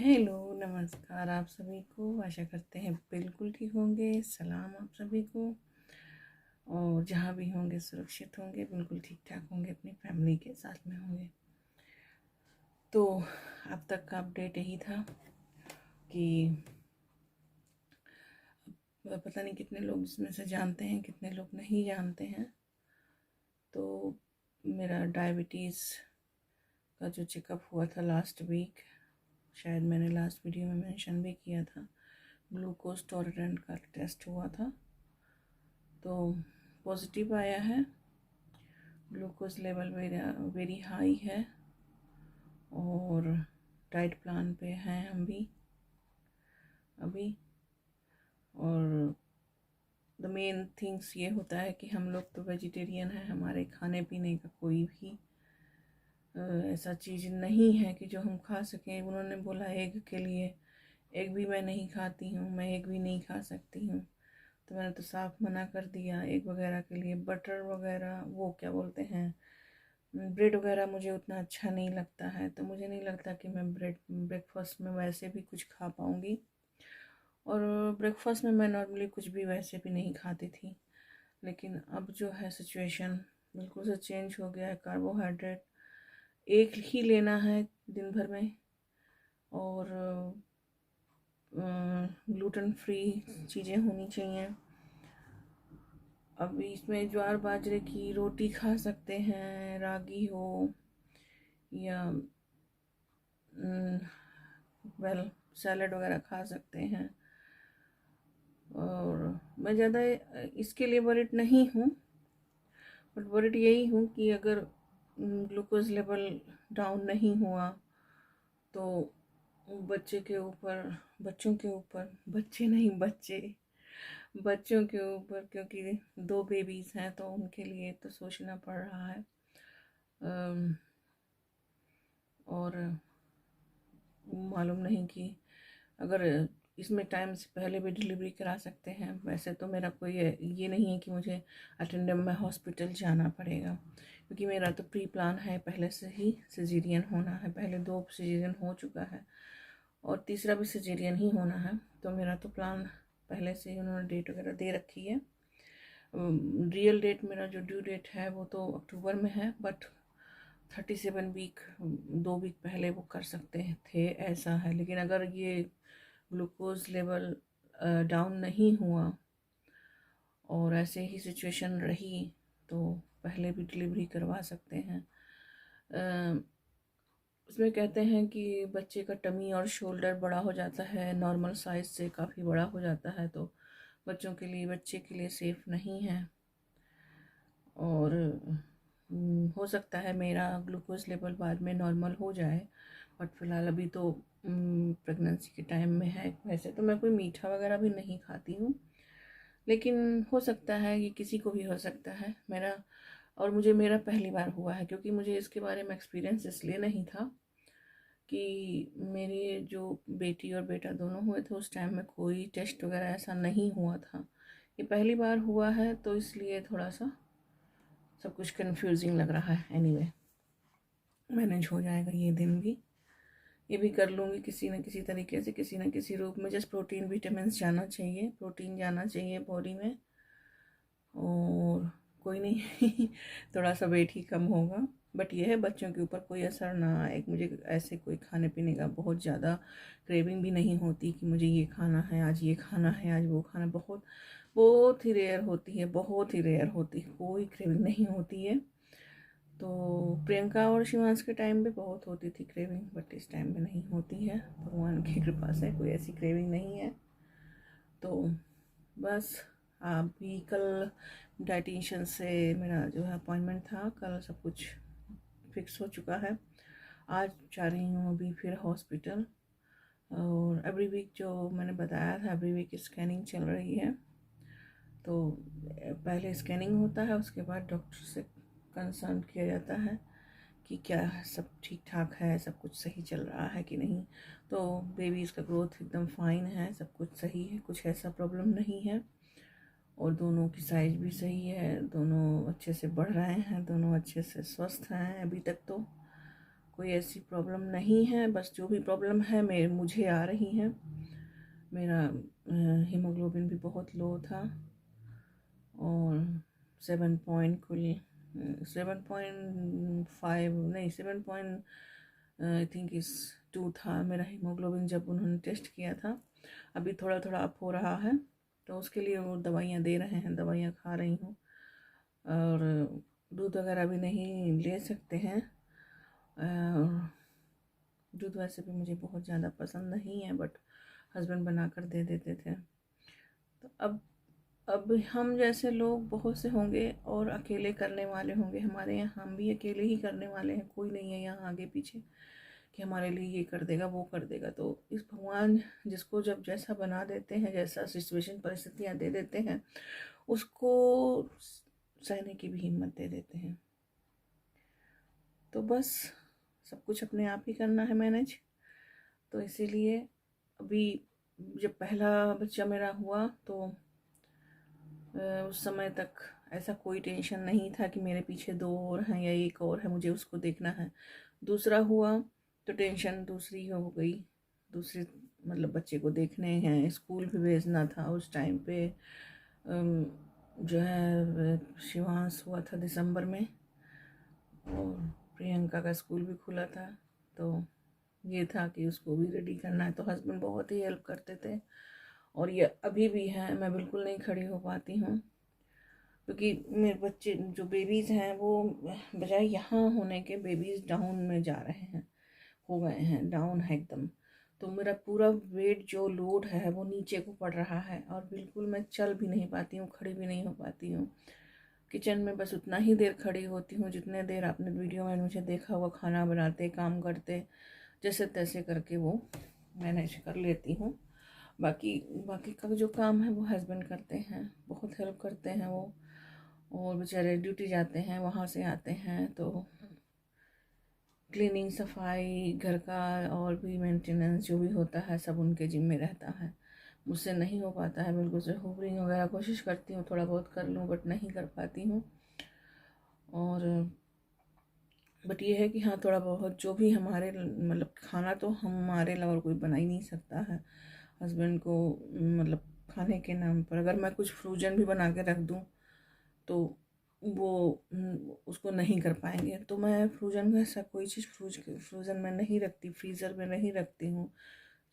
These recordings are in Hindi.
हेलो, नमस्कार आप सभी को। आशा करते हैं बिल्कुल ठीक होंगे। सलाम आप सभी को, और जहाँ भी होंगे सुरक्षित होंगे, बिल्कुल ठीक ठाक होंगे, अपनी फैमिली के साथ में होंगे। तो अब तक का अपडेट यही था कि पता नहीं कितने लोग इसमें से जानते हैं, कितने लोग नहीं जानते हैं। तो मेरा डायबिटीज़ का जो चेकअप हुआ था लास्ट वीक, शायद मैंने लास्ट वीडियो में मेंशन भी किया था, ग्लूकोज टॉलरेंट का टेस्ट हुआ था तो पॉजिटिव आया है। ग्लूकोज लेवल वेरी हाई है और डाइट प्लान पे हैं हम भी अभी। और द मेन थिंग्स ये होता है कि हम लोग तो वेजिटेरियन हैं, हमारे खाने पीने का कोई भी ऐसा चीज़ नहीं है कि जो हम खा सकें। उन्होंने बोला एग के लिए, एग भी मैं नहीं खाती हूँ, मैं एग भी नहीं खा सकती हूँ, तो मैंने तो साफ मना कर दिया एग वगैरह के लिए। बटर वगैरह, वो क्या बोलते हैं, ब्रेड वगैरह मुझे उतना अच्छा नहीं लगता है, तो मुझे नहीं लगता कि मैं ब्रेकफास्ट में वैसे भी कुछ खा पाऊँगी। और ब्रेकफास्ट में मैं नॉर्मली कुछ भी वैसे भी नहीं खाती थी, लेकिन अब जो है सिचुएशन बिल्कुल से चेंज हो गया है। कार्बोहाइड्रेट एक ही लेना है दिन भर में, और ग्लूटेन फ्री चीज़ें होनी चाहिए। अब इसमें ज्वार बाजरे की रोटी खा सकते हैं, रागी हो या सैलड वगैरह खा सकते हैं। और मैं ज़्यादा इसके लिए वरिड नहीं हूँ, बट वरिड यही हूँ कि अगर ग्लूकोज लेवल डाउन नहीं हुआ तो बच्चों के ऊपर, बच्चे नहीं बच्चे, बच्चों के ऊपर, क्योंकि 2 बेबीज़ हैं तो उनके लिए तो सोचना पड़ रहा है। और मालूम नहीं कि अगर इसमें टाइम से पहले भी डिलीवरी करा सकते हैं। वैसे तो मेरा कोई ये नहीं है कि मुझे अटेंडम में हॉस्पिटल जाना पड़ेगा, क्योंकि मेरा तो प्री प्लान है, पहले से ही सिजेरियन होना है। पहले 2 सिजेरियन हो चुका है और तीसरा भी सिजेरियन ही होना है, तो मेरा तो प्लान पहले से ही उन्होंने डेट वगैरह दे रखी है। रियल डेट, मेरा जो ड्यू डेट है वो तो अक्टूबर में है, बट 37 वीक, 2 वीक पहले वो कर सकते थे, ऐसा है। लेकिन अगर ये ग्लूकोज लेवल डाउन नहीं हुआ और ऐसे ही सिचुएशन रही तो पहले भी डिलीवरी करवा सकते हैं। उसमें कहते हैं कि बच्चे का टमी और शोल्डर बड़ा हो जाता है, नॉर्मल साइज से काफ़ी बड़ा हो जाता है, तो बच्चे के लिए सेफ़ नहीं है। और हो सकता है मेरा ग्लूकोज लेवल बाद में नॉर्मल हो जाए, बट फ़िलहाल अभी तो प्रेगनेंसी के टाइम में है। वैसे तो मैं कोई मीठा वगैरह भी नहीं खाती हूँ, लेकिन हो सकता है कि किसी को भी हो सकता है। मेरा पहली बार हुआ है, क्योंकि मुझे इसके बारे में एक्सपीरियंस इसलिए नहीं था कि मेरे जो बेटी और बेटा दोनों हुए थे उस टाइम में कोई टेस्ट वगैरह ऐसा नहीं हुआ था। ये पहली बार हुआ है, तो इसलिए थोड़ा सा सब कुछ कंफ्यूजिंग लग रहा है। एनीवे, मैनेज हो जाएगा ये दिन भी, ये भी कर लूँगी किसी न किसी तरीके से, किसी न किसी रूप में। जस्ट प्रोटीन विटामिन्स जाना चाहिए, प्रोटीन जाना चाहिए बॉडी में, और कोई नहीं थोड़ा सा वेट ही कम होगा। बट ये है, बच्चों के ऊपर कोई असर ना आए। मुझे ऐसे कोई खाने पीने का बहुत ज़्यादा क्रेविंग भी नहीं होती कि मुझे ये खाना है आज, ये खाना है आज, वो खाना। बहुत बहुत ही रेयर होती है, बहुत ही रेयर होती है, कोई क्रेविंग नहीं होती है। तो प्रियंका और शिवांश के टाइम पे बहुत होती थी क्रेविंग, बट इस टाइम में नहीं होती है, भगवान की कृपा से कोई ऐसी क्रेविंग नहीं है। तो बस अभी कल डाइटिशियन से मेरा जो है अपॉइंटमेंट था, कल सब कुछ फिक्स हो चुका है। आज जा रही हूँ अभी फिर हॉस्पिटल, और एवरी वीक जो मैंने बताया था, एवरी वीक स्कैनिंग चल रही है। तो पहले स्कैनिंग होता है, उसके बाद डॉक्टर से कंसर्न किया जाता है कि क्या सब ठीक ठाक है, सब कुछ सही चल रहा है कि नहीं। तो बेबीज़ का ग्रोथ एकदम फाइन है, सब कुछ सही है, कुछ ऐसा प्रॉब्लम नहीं है, और दोनों की साइज भी सही है, दोनों अच्छे से बढ़ रहे हैं, दोनों अच्छे से स्वस्थ हैं। अभी तक तो कोई ऐसी प्रॉब्लम नहीं है, बस जो भी प्रॉब्लम है मुझे आ रही है। मेरा हीमोग्लोबिन भी बहुत लो था और 7.5 नहीं 7 आई थिंक इस 2 था मेरा हीमोग्लोबिन जब उन्होंने टेस्ट किया था। अभी थोड़ा थोड़ा अप हो रहा है, तो उसके लिए वो दवाइयाँ दे रहे हैं, दवाइयाँ खा रही हूँ। और दूध वगैरह भी नहीं ले सकते हैं। दूध वैसे भी मुझे बहुत ज़्यादा पसंद नहीं है, बट हस्बैंड बना कर दे देते थे। तो अब हम जैसे लोग बहुत से होंगे और अकेले करने वाले होंगे। हमारे यहाँ हम भी अकेले ही करने वाले हैं, कोई नहीं है यहाँ आगे पीछे कि हमारे लिए ये कर देगा वो कर देगा। तो इस भगवान जिसको जब जैसा बना देते हैं, जैसा सिचुएशन परिस्थितियाँ दे देते हैं, उसको सहने की भी हिम्मत दे देते हैं। तो बस सब कुछ अपने आप ही करना है मैनेज। तो इसीलिए अभी जब पहला बच्चा मेरा हुआ तो उस समय तक ऐसा कोई टेंशन नहीं था कि मेरे पीछे 2 और हैं या 1 और है, मुझे उसको देखना है। दूसरा हुआ तो टेंशन दूसरी हो गई, दूसरे मतलब बच्चे को देखने हैं, स्कूल भी भेजना था उस टाइम पे। जो है शिवांश हुआ था दिसंबर में और प्रियंका का स्कूल भी खुला था। तो ये था कि उसको भी रेडी करना है। तो हस्बैंड बहुत ही हेल्प करते थे और ये अभी भी हैं। मैं बिल्कुल नहीं खड़ी हो पाती हूँ क्योंकि मेरे बच्चे जो बेबीज़ हैं वो बजाय यहाँ होने के बेबीज़ डाउन में जा रहे हैं, हो गए हैं, डाउन है एकदम। तो मेरा पूरा वेट जो लोड है वो नीचे को पड़ रहा है और बिल्कुल मैं चल भी नहीं पाती हूँ, खड़ी भी नहीं हो पाती हूँ। किचन में बस उतना ही देर खड़ी होती हूँ जितने देर आपने वीडियो में मुझे देखा हुआ, खाना बनाते काम करते जैसे तैसे करके वो मैनेज कर लेती हूँ। बाकी बाकी का जो काम है वो हस्बैंड करते हैं, बहुत हेल्प करते हैं वो। और बेचारे ड्यूटी जाते हैं, वहाँ से आते हैं तो क्लीनिंग, सफाई, घर का और भी मेंटेनेंस जो भी होता है सब उनके जिम्मे रहता है। मुझसे नहीं हो पाता है बिल्कुल से। होवरिंग वगैरह कोशिश करती हूँ थोड़ा बहुत कर लूँ, बट नहीं कर पाती हूँ। और बट ये है कि हाँ थोड़ा बहुत जो भी हमारे मतलब खाना तो हमारे अलावा कोई बना ही नहीं सकता है। हस्बैंड को मतलब खाने के नाम पर अगर मैं कुछ फ्रोजन भी बना के रख दूँ तो वो उसको नहीं कर पाएंगे। तो मैं फ्रोजन में ऐसा कोई चीज़ फ्रोजन में नहीं रखती, फ्रीज़र में नहीं रखती हूँ।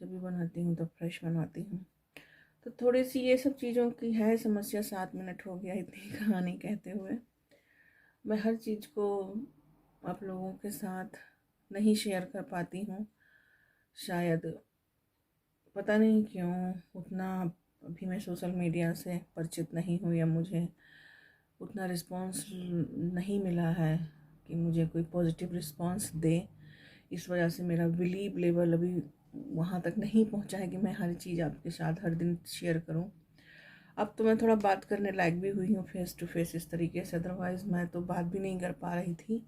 जब भी बनाती हूँ तो फ्रेश बनवाती हूँ। तो थोड़ी सी ये सब चीज़ों की है समस्या। 7 मिनट हो गया इतनी कहानी कहते हुए। मैं हर चीज़ को आप लोगों के साथ नहीं शेयर कर पाती हूँ, शायद पता नहीं क्यों उतना अभी मैं सोशल मीडिया से परिचित नहीं हूँ या मुझे उतना रिस्पांस नहीं मिला है कि मुझे कोई पॉजिटिव रिस्पांस दे। इस वजह से मेरा बिलीव लेवल अभी वहाँ तक नहीं पहुँचा है कि मैं हर चीज़ आपके साथ हर दिन शेयर करूँ। अब तो मैं थोड़ा बात करने लायक भी हुई हूँ फेस टू फेस इस तरीके से, अदरवाइज़ मैं तो बात भी नहीं कर पा रही थी।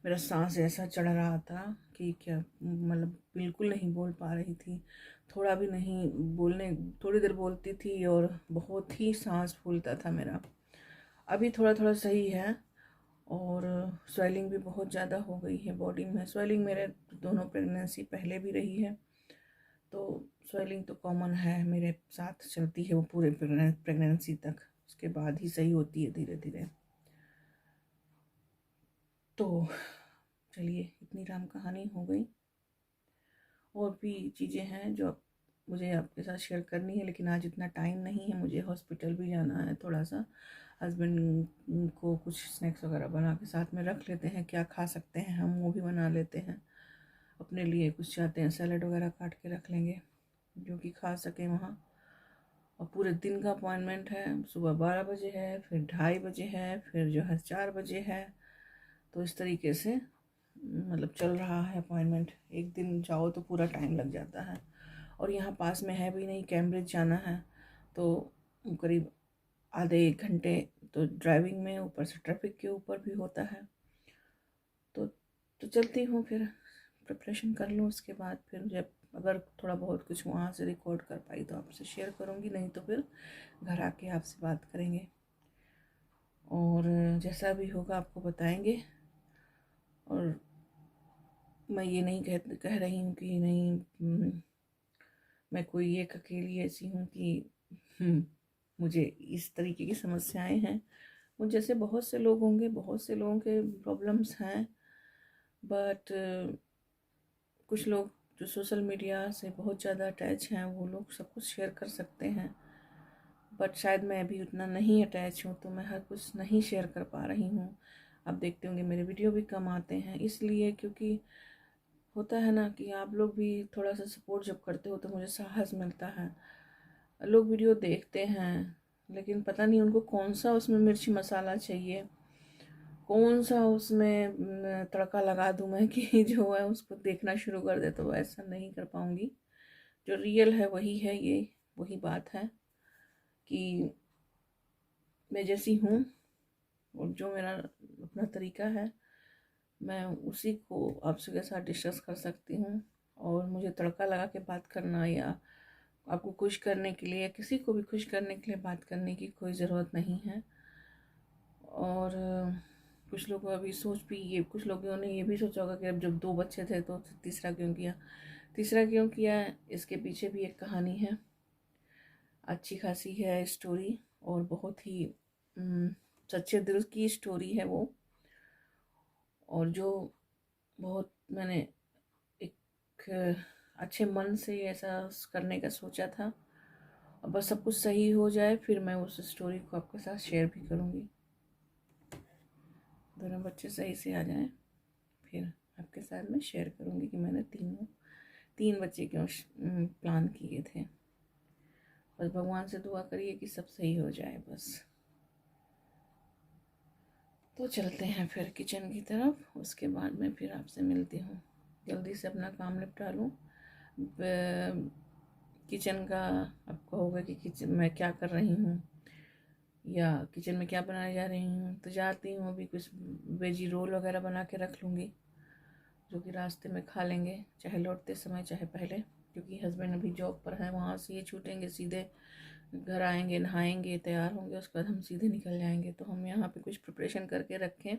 मेरा सांस ऐसा चढ़ रहा था कि क्या मतलब बिल्कुल नहीं बोल पा रही थी, थोड़ा भी नहीं बोलने। थोड़ी देर बोलती थी और बहुत ही सांस फूलता था मेरा। अभी थोड़ा थोड़ा सही है। और स्वेलिंग भी बहुत ज़्यादा हो गई है बॉडी में। स्वेलिंग मेरे दोनों प्रेगनेंसी पहले भी रही है, तो स्वेलिंग तो कॉमन है, मेरे साथ चलती है वो पूरे प्रेगनेंसी तक। उसके बाद ही सही होती है धीरे धीरे। तो चलिए इतनी राम कहानी हो गई। और भी चीज़ें हैं जो मुझे आपके साथ शेयर करनी है, लेकिन आज इतना टाइम नहीं है। मुझे हॉस्पिटल भी जाना है थोड़ा सा। हस्बैंड को कुछ स्नैक्स वगैरह बना के साथ में रख लेते हैं, क्या खा सकते हैं हम वो भी बना लेते हैं। अपने लिए कुछ चाहते हैं सैलड वगैरह काट के रख लेंगे जो कि खा सकें वहाँ। और पूरे दिन का अपॉइंटमेंट है, सुबह 12 बजे है, फिर 2:30 बजे है, फिर जो है 4 बजे है। तो इस तरीके से मतलब चल रहा है अपॉइंटमेंट। एक दिन जाओ तो पूरा टाइम लग जाता है। और यहाँ पास में है भी नहीं, कैम्ब्रिज जाना है तो करीब आधे 1 घंटे तो ड्राइविंग में, ऊपर से ट्रैफिक के ऊपर भी होता है। तो चलती हूँ, फिर प्रिपरेशन कर लूँ। उसके बाद फिर जब अगर थोड़ा बहुत कुछ वहाँ से रिकॉर्ड कर पाई तो आपसे शेयर करूँगी, नहीं तो फिर घर आके आपसे बात करेंगे और जैसा भी होगा आपको बताएंगे। और मैं ये नहीं कह रही हूँ कि नहीं मैं कोई एक अकेली ऐसी हूँ कि मुझे इस तरीके की समस्याएं हैं। मुझ जैसे बहुत से लोग होंगे, बहुत से लोगों के प्रॉब्लम्स हैं, बट कुछ लोग जो सोशल मीडिया से बहुत ज़्यादा अटैच हैं वो लोग सब कुछ शेयर कर सकते हैं, बट शायद मैं अभी उतना नहीं अटैच हूँ तो मैं हर कुछ नहीं शेयर कर पा रही हूँ। आप देखते होंगे मेरे वीडियो भी कम आते हैं, इसलिए क्योंकि होता है ना कि आप लोग भी थोड़ा सा सपोर्ट जब करते हो तो मुझे साहस मिलता है। लोग वीडियो देखते हैं लेकिन पता नहीं उनको कौन सा उसमें मिर्ची मसाला चाहिए, कौन सा उसमें तड़का लगा दूं मैं कि जो है उसको देखना शुरू कर दे, तो ऐसा नहीं कर पाऊँगी। जो रियल है वही है, ये वही बात है कि मैं जैसी हूँ और जो मेरा अपना तरीका है मैं उसी को आप सबके साथ डिस्कस कर सकती हूँ। और मुझे तड़का लगा के बात करना या आपको खुश करने के लिए या किसी को भी खुश करने के लिए बात करने की कोई ज़रूरत नहीं है। और कुछ लोगों अभी कुछ लोगों ने ये भी सोचा होगा कि अब जब 2 बच्चे थे तो तीसरा क्यों किया। तीसरा क्यों किया, इसके पीछे भी एक कहानी है, अच्छी खासी है स्टोरी, और बहुत ही सच्चे दिल की स्टोरी है वो। और जो बहुत मैंने एक अच्छे मन से ऐसा करने का सोचा था, अब बस सब कुछ सही हो जाए फिर मैं उस स्टोरी को आपके साथ शेयर भी करूँगी। दोनों बच्चे सही से आ जाएं फिर आपके साथ मैं शेयर करूँगी कि मैंने 3 बच्चे क्यों प्लान किए थे। बस भगवान से दुआ करिए कि सब सही हो जाए बस। तो चलते हैं फिर किचन की तरफ, उसके बाद मैं फिर आपसे मिलती हूँ। जल्दी से अपना काम निपटा लूँ। किचन का आप कहोगे कि किचन में क्या कर रही हूँ या किचन में क्या बनाने जा रही हूँ, तो जाती हूँ अभी कुछ वेजी रोल वगैरह बना के रख लूँगी जो कि रास्ते में खा लेंगे, चाहे लौटते समय चाहे पहले, क्योंकि हस्बैंड अभी जॉब पर हैं। वहाँ से ये छूटेंगे सीधे घर आएंगे, नहाएंगे, तैयार होंगे, उसके बाद हम सीधे निकल जाएंगे। तो हम यहाँ पे कुछ प्रिपरेशन करके रखें।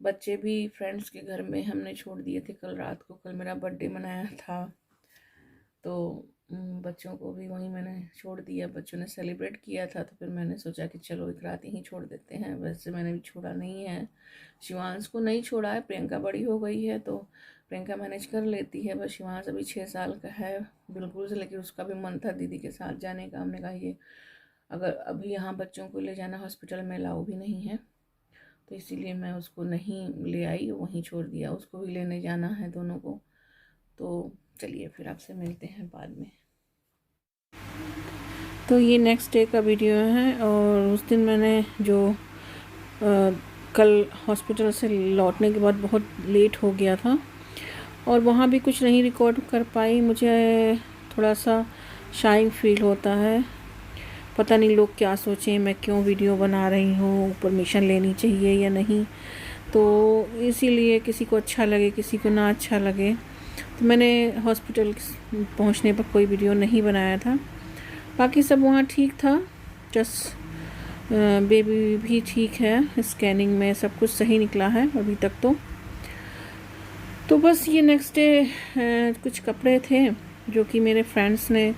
बच्चे भी फ्रेंड्स के घर में हमने छोड़ दिए थे कल रात को। कल मेरा बर्थडे मनाया था तो बच्चों को भी वहीं मैंने छोड़ दिया। बच्चों ने सेलिब्रेट किया था तो फिर मैंने सोचा कि चलो एक रात ही छोड़ देते हैं। वैसे मैंने भी छोड़ा नहीं है, शिवांश को नहीं छोड़ा है। प्रियंका बड़ी हो गई है तो प्रियंका मैनेज कर लेती है, बस शिवांश अभी 6 साल का है बिल्कुल से। लेकिन उसका भी मन था दीदी के साथ जाने का। हमने कहा ये अगर अभी यहाँ बच्चों को ले जाना हॉस्पिटल में अलाउ भी नहीं है, तो इसीलिए मैं उसको नहीं ले आई, वहीं छोड़ दिया। उसको भी लेने जाना है दोनों को। तो चलिए फिर आपसे मिलते हैं बाद में। तो ये नेक्स्ट डे का वीडियो है, और उस दिन मैंने जो कल हॉस्पिटल से लौटने के बाद बहुत लेट हो गया था और वहाँ भी कुछ नहीं रिकॉर्ड कर पाई। मुझे थोड़ा सा शाइंग फील होता है, पता नहीं लोग क्या सोचें, मैं क्यों वीडियो बना रही हूँ, परमिशन लेनी चाहिए या नहीं। तो इसीलिए किसी को अच्छा लगे किसी को ना अच्छा लगे, तो मैंने हॉस्पिटल पहुँचने पर कोई वीडियो नहीं बनाया था। बाकी सब वहाँ ठीक था, जस्ट बेबी भी ठीक है, स्कैनिंग में सब कुछ सही निकला है अभी तक। तो बस ये नेक्स्ट डे कुछ कपड़े थे जो कि मेरे फ्रेंड्स ने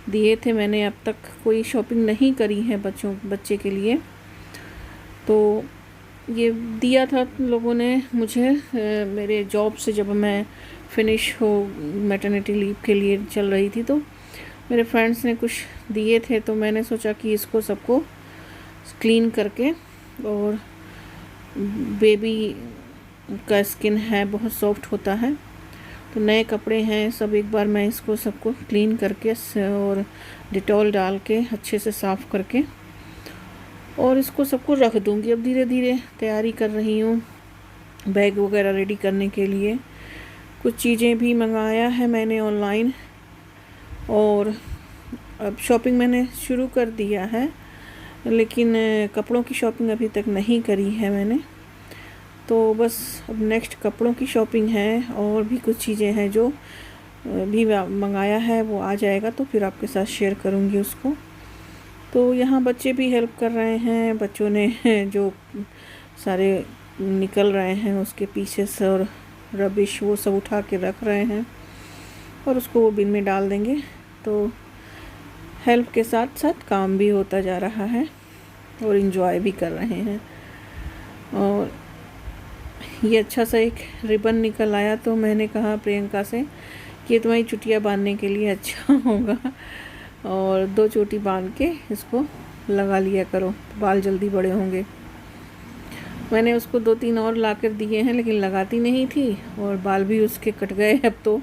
दिए थे। मैंने अब तक कोई शॉपिंग नहीं करी है बच्चे के लिए, तो ये दिया था लोगों ने मुझे मेरे जॉब से। जब मैं फिनिश हो मैटरनिटी लीव के लिए चल रही थी तो मेरे फ्रेंड्स ने कुछ दिए थे, तो मैंने सोचा कि इसको सबको क्लीन करके, और बेबी का स्किन है बहुत सॉफ्ट होता है, तो नए कपड़े हैं सब, एक बार मैं इसको सबको क्लीन करके और डिटॉल डाल के अच्छे से साफ़ करके और इसको सबको रख दूँगी। अब धीरे धीरे तैयारी कर रही हूँ बैग वगैरह रेडी करने के लिए। कुछ चीज़ें भी मंगाया है मैंने ऑनलाइन, और अब शॉपिंग मैंने शुरू कर दिया है, लेकिन कपड़ों की शॉपिंग अभी तक नहीं करी है मैंने। तो बस अब नेक्स्ट कपड़ों की शॉपिंग है, और भी कुछ चीज़ें हैं जो भी मंगाया है वो आ जाएगा तो फिर आपके साथ शेयर करूँगी उसको। तो यहाँ बच्चे भी हेल्प कर रहे हैं, बच्चों ने जो सारे निकल रहे हैं उसके पीछे से, और रबिश वो सब उठा के रख रहे हैं और उसको वो बिन में डाल देंगे। तो हेल्प के साथ साथ काम भी होता जा रहा है और इन्जॉय भी कर रहे हैं। और ये अच्छा सा एक रिबन निकल आया, तो मैंने कहा प्रियंका से कि तुम्हारी चुटिया बांधने के लिए अच्छा होगा, और 2 चोटी बांध के इसको लगा लिया करो, बाल जल्दी बड़े होंगे। मैंने उसको 2-3 और ला कर दिए हैं, लेकिन लगाती नहीं थी और बाल भी उसके कट गए। अब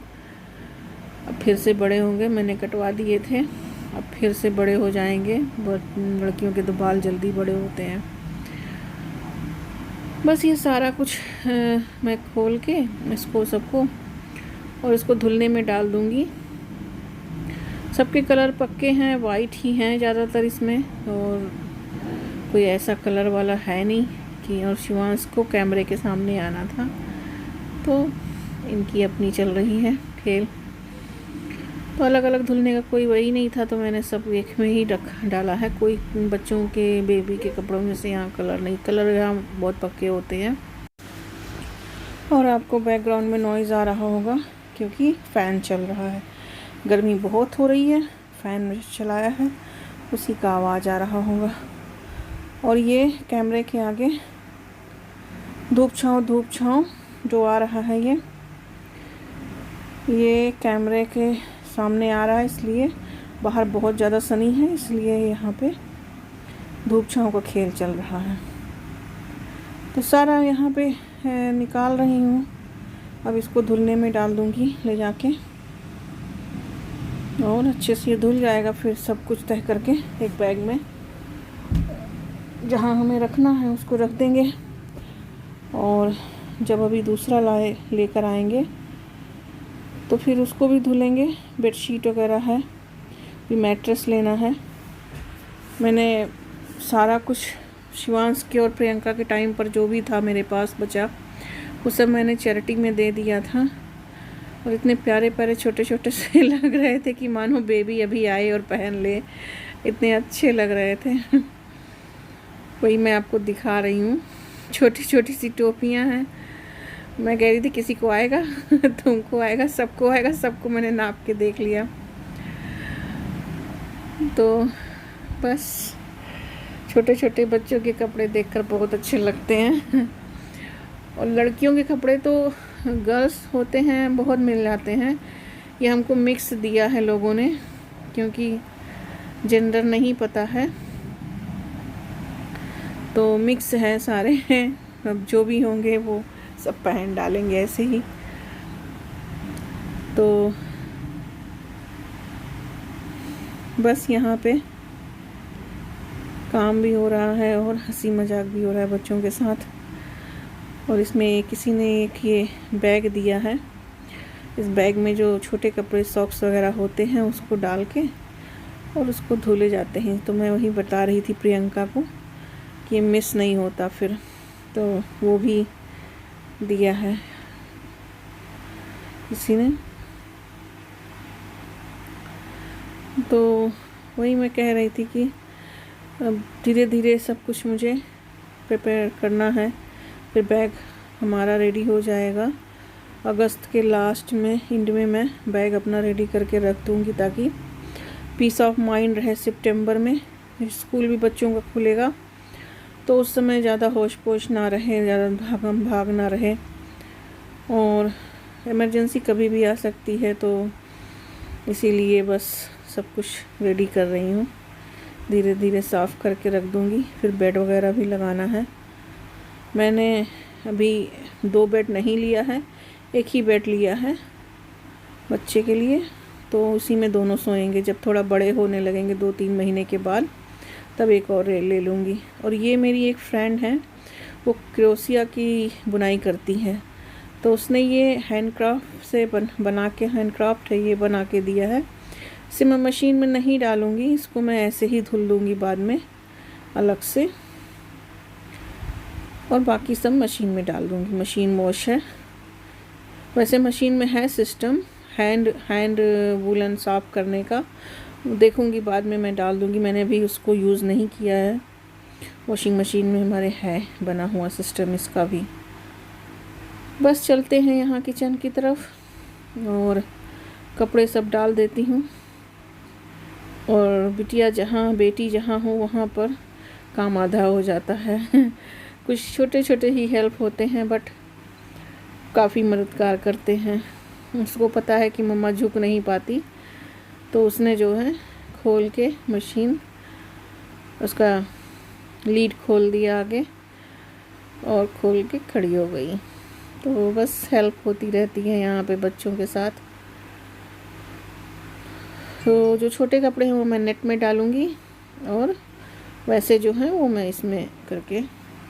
फिर से बड़े होंगे, मैंने कटवा दिए थे, अब फिर से बड़े हो जाएंगे। लड़कियों के तो बाल जल्दी बड़े होते हैं। बस ये सारा कुछ मैं खोल के इसको सबको और इसको धुलने में डाल दूँगी। सबके कलर पक्के हैं, वाइट ही हैं ज़्यादातर इसमें, और कोई ऐसा कलर वाला है नहीं कि। और शिवांश को कैमरे के सामने आना था, तो इनकी अपनी चल रही है खेल। तो अलग अलग धुलने का कोई वही नहीं था, तो मैंने सब एक में ही डाला है। कोई बच्चों के बेबी के कपड़ों में से यहाँ कलर नहीं, कलर यहाँ बहुत पक्के होते हैं। और आपको बैकग्राउंड में नॉइज़ आ रहा होगा क्योंकि फ़ैन चल रहा है, गर्मी बहुत हो रही है, फ़ैन चलाया है, उसी का आवाज़ आ रहा होगा। और ये कैमरे के आगे धूप छाँव जो आ रहा है, ये कैमरे के सामने आ रहा है, इसलिए बाहर बहुत ज़्यादा सनी है, इसलिए यहाँ पे धूप छाँव का खेल चल रहा है। तो सारा यहाँ पे निकाल रही हूँ। अब इसको धुलने में डाल दूँगी ले जाके, और अच्छे से ये धुल जाएगा। फिर सब कुछ तह करके एक बैग में जहाँ हमें रखना है उसको रख देंगे। और जब अभी दूसरा लेकर आएंगे तो फिर उसको भी धुलेंगे। बेडशीट वगैरह है, भी मैट्रेस लेना है। मैंने सारा कुछ शिवांश के और प्रियंका के टाइम पर जो भी था मेरे पास बचा, वो सब मैंने चैरिटी में दे दिया था। और इतने प्यारे प्यारे छोटे छोटे से लग रहे थे कि मानो बेबी अभी आए और पहन ले, इतने अच्छे लग रहे थे। वही मैं आपको दिखा रही हूँ। छोटी छोटी सी टोपियाँ हैं। मैं कह रही थी किसी को आएगा तुमको आएगा, सबको आएगा, सबको मैंने नाप के देख लिया। तो बस छोटे छोटे बच्चों के कपड़े देखकर बहुत अच्छे लगते हैं। और लड़कियों के कपड़े तो गर्ल्स होते हैं बहुत मिल जाते हैं। ये हमको मिक्स दिया है लोगों ने, क्योंकि जेंडर नहीं पता है, तो मिक्स है सारे हैं। अब जो भी होंगे वो सब पहन डालेंगे ऐसे ही। तो बस यहाँ पे काम भी हो रहा है और हंसी मजाक भी हो रहा है बच्चों के साथ। और इसमें किसी ने एक ये बैग दिया है, इस बैग में जो छोटे कपड़े सॉक्स वगैरह होते हैं उसको डाल के और उसको धुले जाते हैं। तो मैं वही बता रही थी प्रियंका को कि ये मिस नहीं होता फिर, तो वो भी दिया है किसी ने। तो वही मैं कह रही थी कि अब धीरे धीरे सब कुछ मुझे प्रिपेयर करना है। फिर बैग हमारा रेडी हो जाएगा अगस्त के लास्ट में, एंड में मैं बैग अपना रेडी करके रख दूँगी, ताकि पीस ऑफ माइंड रहे। सितंबर में स्कूल भी बच्चों का खुलेगा, तो उस समय ज़्यादा होश पोश ना रहे, ज़्यादा भागम भाग ना रहे। और इमरजेंसी कभी भी आ सकती है, तो इसीलिए बस सब कुछ रेडी कर रही हूँ। धीरे धीरे साफ़ करके रख दूँगी। फिर बेड वगैरह भी लगाना है। मैंने अभी 2 बेड नहीं लिया है, एक ही बेड लिया है बच्चे के लिए, तो उसी में दोनों सोएंगे। जब थोड़ा बड़े होने लगेंगे 2-3 महीने के बाद, तब एक और ले लूँगी। और ये मेरी एक फ्रेंड है, वो क्रोशिया की बुनाई करती है, तो उसने ये हैंडक्राफ्ट से बना के, हैंडक्राफ्ट है ये, बना के दिया है। इसे मैं मशीन में नहीं डालूँगी, इसको मैं ऐसे ही धुल दूँगी बाद में अलग से, और बाकी सब मशीन में डाल दूँगी। मशीन वॉश है, वैसे मशीन में है सिस्टम हैंड वूलन साफ़ करने का, देखूँगी बाद में मैं डाल दूँगी। मैंने भी उसको यूज़ नहीं किया है। वॉशिंग मशीन में हमारे है बना हुआ सिस्टम इसका भी। बस चलते हैं यहाँ किचन की तरफ और कपड़े सब डाल देती हूँ। और बेटी जहाँ हो वहाँ पर काम आधा हो जाता है। कुछ छोटे छोटे ही हेल्प होते हैं बट काफ़ी मददगार करते हैं। उसको पता है कि मम्मा झुक नहीं पाती, तो उसने जो है खोल के मशीन उसका लीड खोल दिया आगे और खोल के खड़ी हो गई। तो बस हेल्प होती रहती है यहाँ पे बच्चों के साथ। तो जो छोटे कपड़े हैं वो मैं नेट में डालूँगी और वैसे जो है वो मैं इसमें करके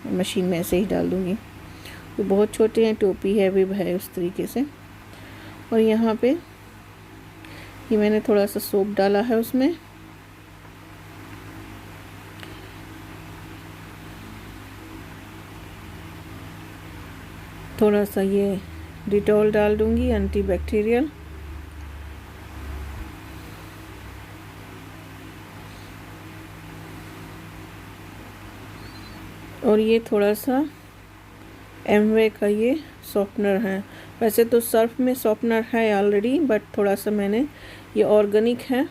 मशीन में ऐसे ही डाल दूँगी। तो बहुत छोटे हैं, टोपी है, विब है, उस तरीके से। और यहाँ पे ये मैंने थोड़ा सा सोप डाला है उसमें। थोड़ा सा ये डिटॉल डाल दूँगी, एंटीबैक्टीरियल। और ये थोड़ा सा एमवे का ये सॉफ्टनर है। वैसे तो सर्फ में सॉफ्टनर है ऑलरेडी, बट थोड़ा सा मैंने ये ऑर्गेनिक है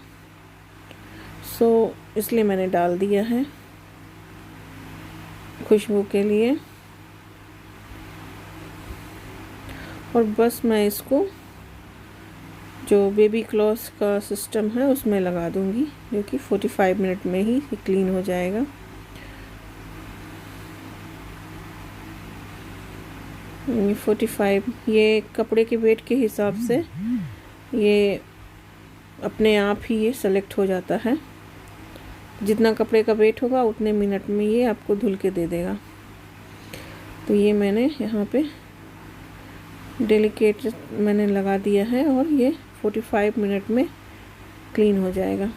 सो इसलिए मैंने डाल दिया है खुशबू के लिए। और बस मैं इसको जो बेबी क्लॉथ का सिस्टम है उसमें लगा दूंगी, जो कि 45 मिनट में ही क्लीन हो जाएगा। ये 45 ये कपड़े के वेट के हिसाब से ये अपने आप ही ये सेलेक्ट हो जाता है। जितना कपड़े का वेट होगा उतने मिनट में ये आपको धुल के दे देगा। तो ये मैंने यहाँ पे डेलिकेट मैंने लगा दिया है और ये 45 मिनट में क्लीन हो जाएगा।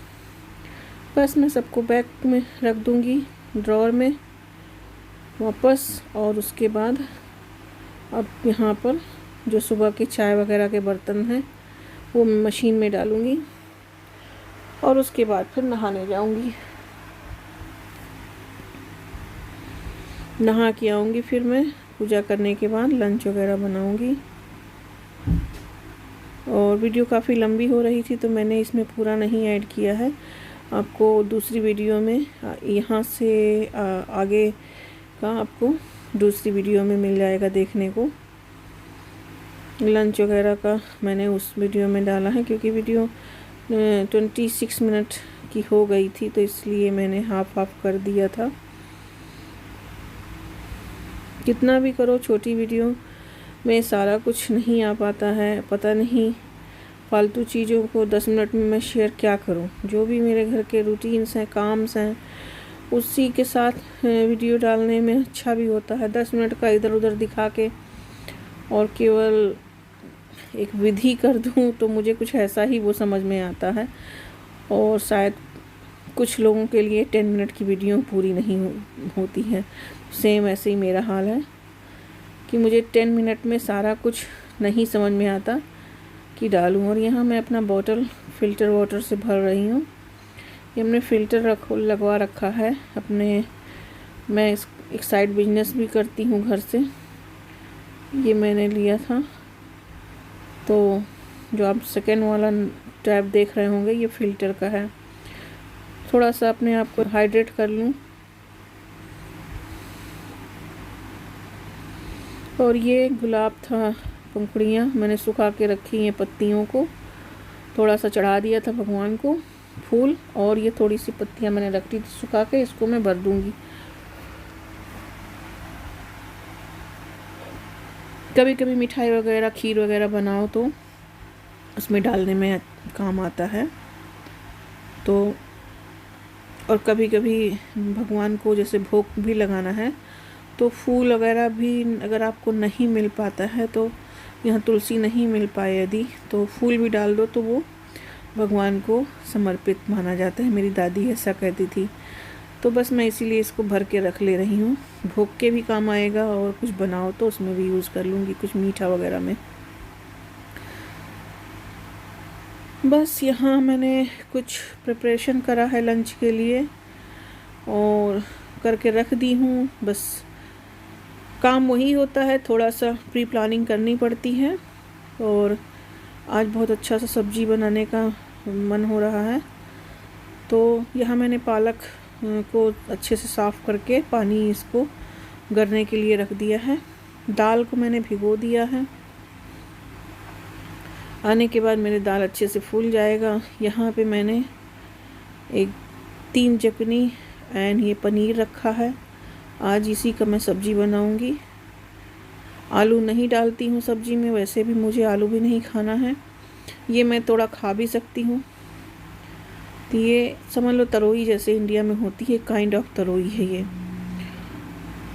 बस मैं सबको बैग में रख दूँगी, ड्रॉअर में वापस। और उसके बाद अब यहाँ पर जो सुबह की चाय वगैरह के बर्तन हैं वो मशीन में डालूँगी और उसके बाद फिर नहाने जाऊँगी। नहा के आऊँगी, फिर मैं पूजा करने के बाद लंच वगैरह बनाऊँगी। और वीडियो काफ़ी लंबी हो रही थी तो मैंने इसमें पूरा नहीं ऐड किया है। आपको दूसरी वीडियो में यहाँ से आगे का आपको दूसरी वीडियो में मिल जाएगा देखने को। लंच वगैरह का मैंने उस वीडियो में डाला है, क्योंकि वीडियो 26 मिनट की हो गई थी तो इसलिए मैंने हाफ कर दिया था। कितना भी करो छोटी वीडियो में सारा कुछ नहीं आ पाता है। पता नहीं फालतू चीज़ों को 10 मिनट में मैं शेयर क्या करूं। जो भी मेरे घर के रूटीन्स हैं, काम्स हैं, उसी के साथ वीडियो डालने में अच्छा भी होता है। 10 मिनट का इधर उधर दिखा के और केवल एक विधि कर दूं तो मुझे कुछ ऐसा ही वो समझ में आता है। और शायद कुछ लोगों के लिए 10 मिनट की वीडियो पूरी नहीं होती है। सेम ऐसे ही मेरा हाल है कि मुझे 10 मिनट में सारा कुछ नहीं समझ में आता कि डालूं। और यहाँ मैं अपना बॉटल फ़िल्टर वाटर से भर रही हूँ। ये हमने फ़िल्टर लगवा रखा है अपने। मैं एक साइड बिजनेस भी करती हूँ घर से। ये मैंने लिया था, तो जो आप सेकेंड वाला टैप देख रहे होंगे ये फ़िल्टर का है। थोड़ा सा अपने आप को हाइड्रेट कर लूँ। और ये गुलाब था, पंखुड़ियाँ मैंने सुखा के रखी हैं, पत्तियों को थोड़ा सा चढ़ा दिया था भगवान को, फूल। और ये थोड़ी सी पत्तियाँ मैंने रख दी थी सुखा के, इसको मैं भर दूँगी। कभी कभी मिठाई वगैरह, खीर वगैरह बनाओ तो उसमें डालने में काम आता है। तो और कभी कभी भगवान को जैसे भोग भी लगाना है तो फूल वगैरह भी अगर आपको नहीं मिल पाता है, तो यहाँ तुलसी नहीं मिल पाए यदि, तो फूल भी डाल दो तो वो भगवान को समर्पित माना जाता है। मेरी दादी ऐसा कहती थी। तो बस मैं इसीलिए इसको भर के रख ले रही हूँ। भोग के भी काम आएगा और कुछ बनाओ तो उसमें भी यूज़ कर लूँगी, कुछ मीठा वगैरह में। बस यहाँ मैंने कुछ प्रिपरेशन करा है लंच के लिए और करके रख दी हूँ। बस काम वही होता है, थोड़ा सा प्री प्लानिंग करनी पड़ती है। और आज बहुत अच्छा सा सब्ज़ी बनाने का मन हो रहा है, तो यहाँ मैंने पालक को अच्छे से साफ़ करके पानी इसको गरने के लिए रख दिया है। दाल को मैंने भिगो दिया है। आने के बाद मेरी दाल अच्छे से फूल जाएगा। यहाँ पे मैंने 3 जकनी एंड ये पनीर रखा है। आज इसी का मैं सब्ज़ी बनाऊंगी। आलू नहीं डालती हूँ सब्ज़ी में, वैसे भी मुझे आलू भी नहीं खाना है। ये मैं थोड़ा खा भी सकती हूँ। तो ये समझ लो तरोई जैसे इंडिया में होती है, काइंड ऑफ तरोई है ये।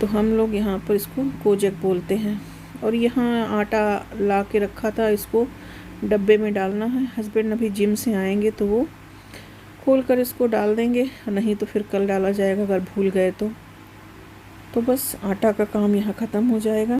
तो हम लोग यहाँ पर इसको कोजक बोलते हैं। और यहाँ आटा ला के रखा था, इसको डब्बे में डालना है। हस्बैंड अभी जिम से आएंगे तो वो खोल कर इसको डाल देंगे, नहीं तो फिर कल डाला जाएगा अगर भूल गए तो बस आटा का काम यहाँ ख़त्म हो जाएगा।